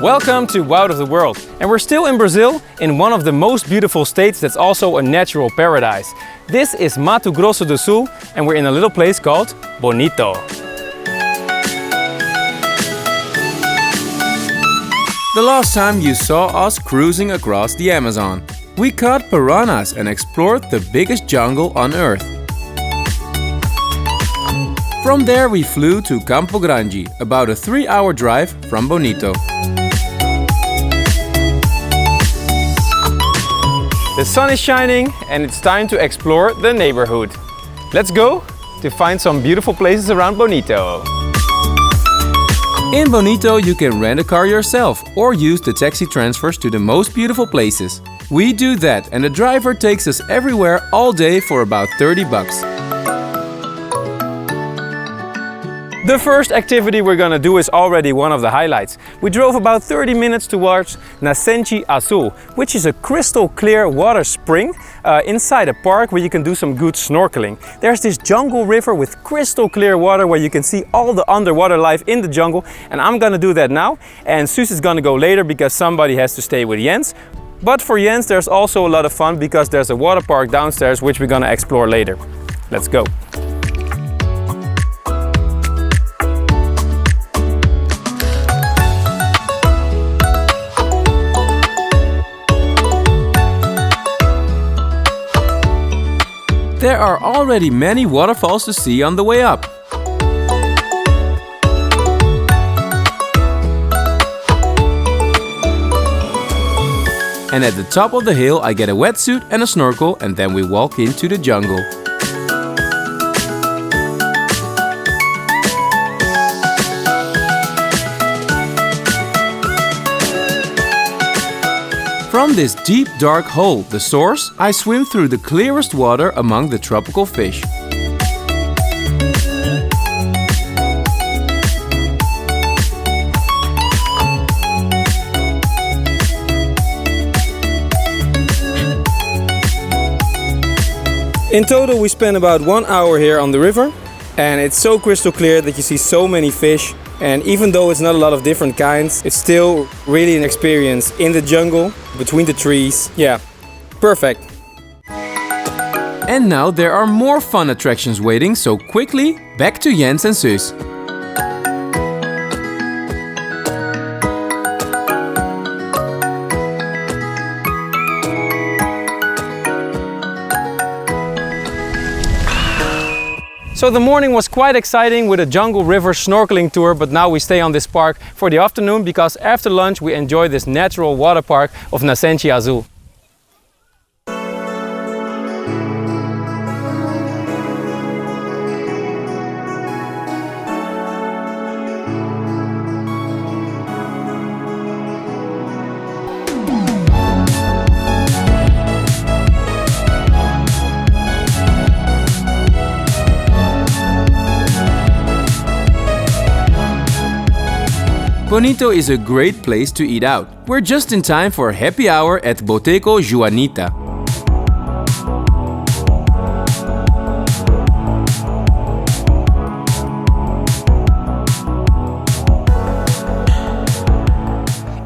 Welcome to Out of the World, and we're still in Brazil, in one of the most beautiful states that's also a natural paradise. This is Mato Grosso do Sul, and we're in a little place called Bonito. The last time you saw us cruising across the Amazon, we caught piranhas and explored the biggest jungle on Earth. From there we flew to Campo Grande, about a 3-hour drive from Bonito. The sun is shining and it's time to explore the neighborhood. Let's go to find some beautiful places around Bonito. In Bonito you can rent a car yourself or use the taxi transfers to the most beautiful places. We do that and the driver takes us everywhere all day for about 30 bucks. The first activity we're gonna do is already one of the highlights. We drove about 30 minutes towards Nascente Azul, which is a crystal clear water spring inside a park where you can do some good snorkeling. There's this jungle river with crystal clear water where you can see all the underwater life in the jungle, and I'm gonna do that now. And Suus is gonna go later because somebody has to stay with Jens. But for Jens there's also a lot of fun because there's a water park downstairs which we're gonna explore later. Let's go. There are already many waterfalls to see on the way up. And at the top of the hill I get a wetsuit and a snorkel and then we walk into the jungle. From this deep dark hole, the source, I swim through the clearest water among the tropical fish. In total we spent about 1 hour here on the river, and it's so crystal clear that you see so many fish. And even though it's not a lot of different kinds, it's still really an experience in the jungle, between the trees. Yeah, perfect. And now there are more fun attractions waiting, so quickly back to Jens and Suus. So the morning was quite exciting with a jungle river snorkeling tour, but now we stay on this park for the afternoon because after lunch we enjoy this natural water park of Nascente Azul. Bonito is a great place to eat out. We're just in time for a happy hour at Boteco Joanita.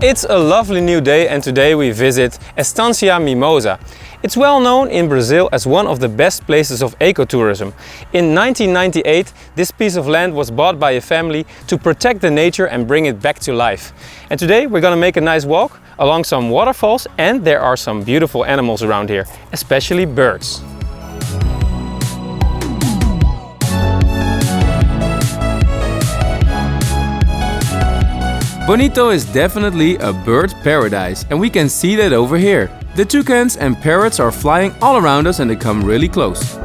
It's a lovely new day and today we visit Estancia Mimosa. It's well known in Brazil as one of the best places of ecotourism. In 1998, this piece of land was bought by a family to protect the nature and bring it back to life. And today we're gonna make a nice walk along some waterfalls, and there are some beautiful animals around here, especially birds. Bonito is definitely a bird paradise, and we can see that over here. The toucans and parrots are flying all around us and they come really close.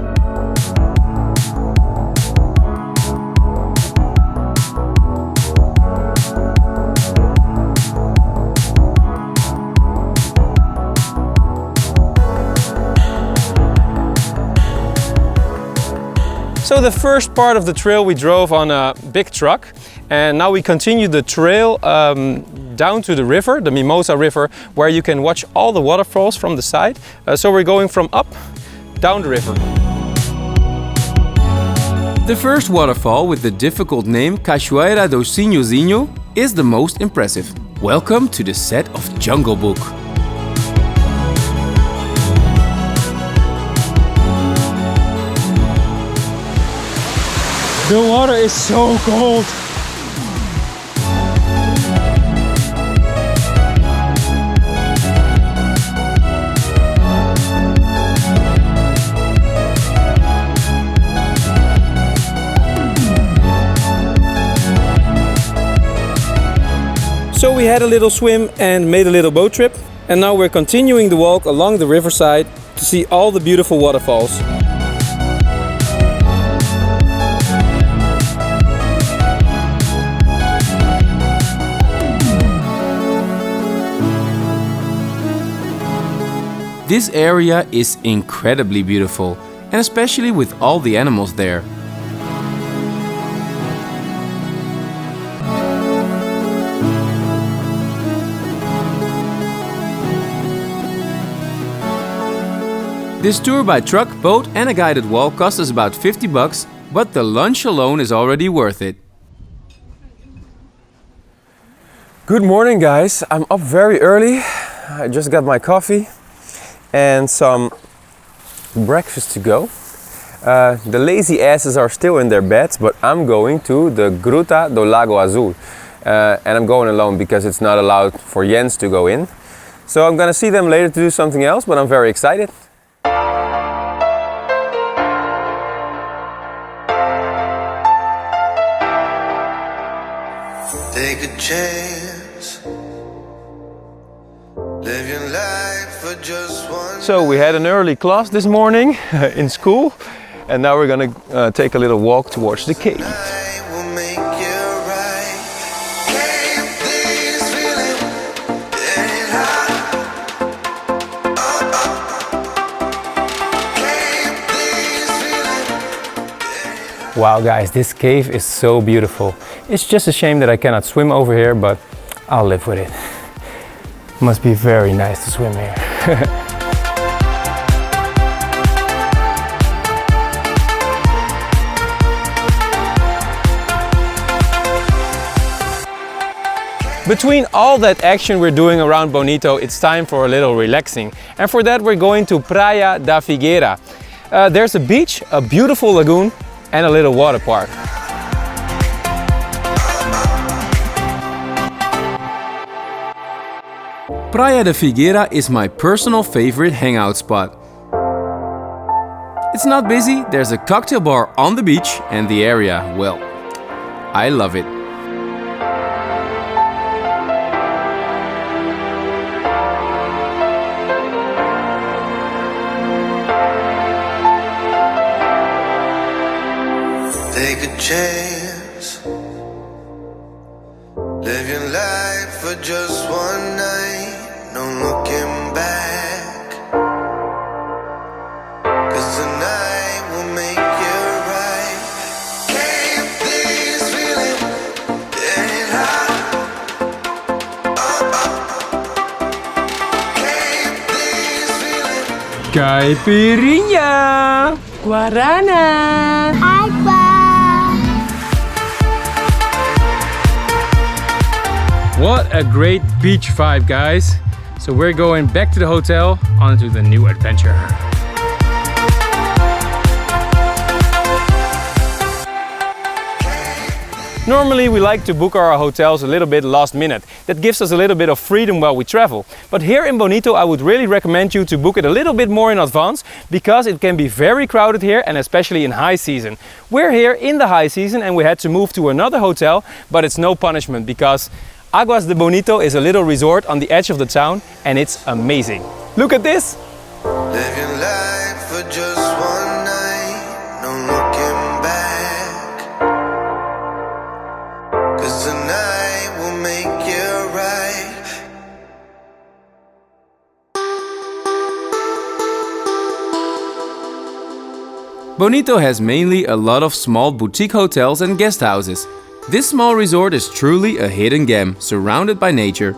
So the first part of the trail we drove on a big truck, and now we continue the trail down to the river, the Mimosa River, where you can watch all the waterfalls from the side. So we're going from up down the river. The first waterfall with the difficult name Cachoeira do Sinhozinho is the most impressive. Welcome to the set of Jungle Book. The water is so cold. So we had a little swim and made a little boat trip, and now we're continuing the walk along the riverside to see all the beautiful waterfalls. This area is incredibly beautiful, and especially with all the animals there. This tour by truck, boat and a guided walk cost us about $50, but the lunch alone is already worth it. Good morning, guys. I'm up very early. I just got my coffee and some breakfast to go. The lazy asses are still in their beds, but I'm going to the Gruta do Lago Azul. And I'm going alone because it's not allowed for Jens to go in. So I'm gonna see them later to do something else, but I'm very excited. Take a chance. Live your life for just one. So we had an early class this morning in school, and now we're gonna take a little walk towards the cave. I will make you right. Can't this feeling getting hot? Can't this feeling. Wow, guys, this cave is so beautiful. It's just a shame that I cannot swim over here, but I'll live with it. Must be very nice to swim here. Between all that action we're doing around Bonito, it's time for a little relaxing. And for that we're going to Praia da Figueira. There's a beach, a beautiful lagoon and a little water park. Praia da Figueira is my personal favorite hangout spot. It's not busy, there's a cocktail bar on the beach, and the area, well, I love it. Take a chance. Live your life for just one night. No looking back. 'Cause tonight will make you right. Can't this feeling getting hot? Can't this feeling. Caipirinha! Guarana! What a great beach vibe, guys. So we're going back to the hotel onto the new adventure. Normally we like to book our hotels a little bit last minute. That gives us a little bit of freedom while we travel. But here in Bonito I would really recommend you to book it a little bit more in advance, because it can be very crowded here, and especially in high season. We're here in the high season and we had to move to another hotel, but it's no punishment because Aguas de Bonito is a little resort on the edge of the town and it's amazing. Look at this! Live your life for just one night. No looking back. 'Cause tonight will make you right. Bonito has mainly a lot of small boutique hotels and guest houses. This small resort is truly a hidden gem, surrounded by nature.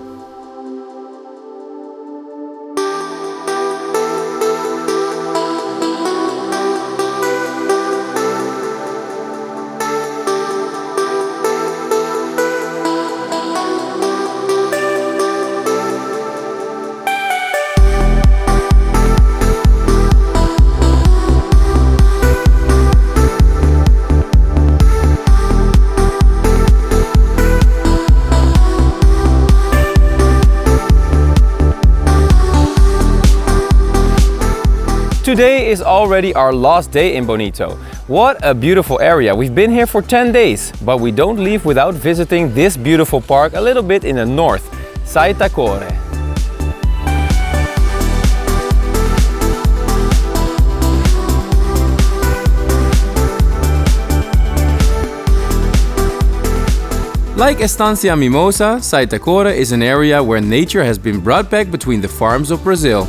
Today is already our last day in Bonito. What a beautiful area. We've been here for 10 days, but we don't leave without visiting this beautiful park a little bit in the north, Saitakora. Like Estancia Mimosa, Saitakora is an area where nature has been brought back between the farms of Brazil.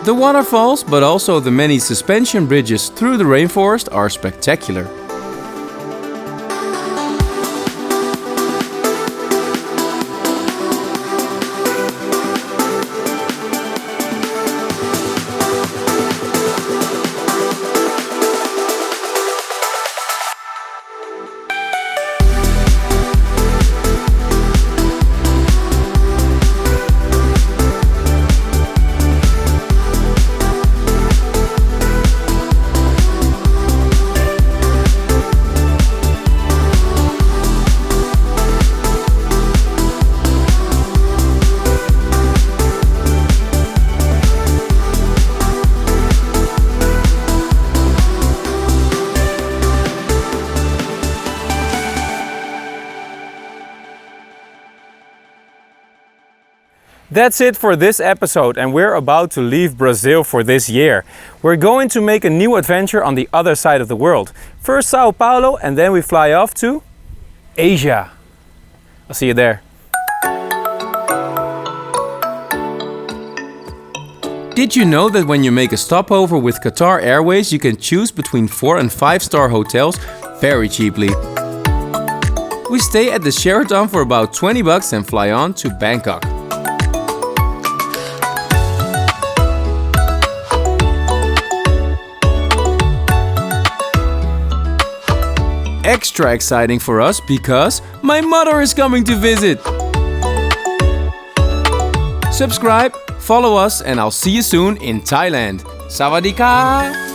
The waterfalls, but also the many suspension bridges through the rainforest, are spectacular. That's it for this episode, and we're about to leave Brazil for this year. We're going to make a new adventure on the other side of the world. First Sao Paulo, and then we fly off to Asia. I'll see you there. Did you know that when you make a stopover with Qatar Airways, you can choose between 4- and 5-star hotels very cheaply? We stay at the Sheraton for about $20 and fly on to Bangkok. Extra exciting for us because my mother is coming to visit. Subscribe, follow us, and I'll see you soon in Thailand. Sawadee ka!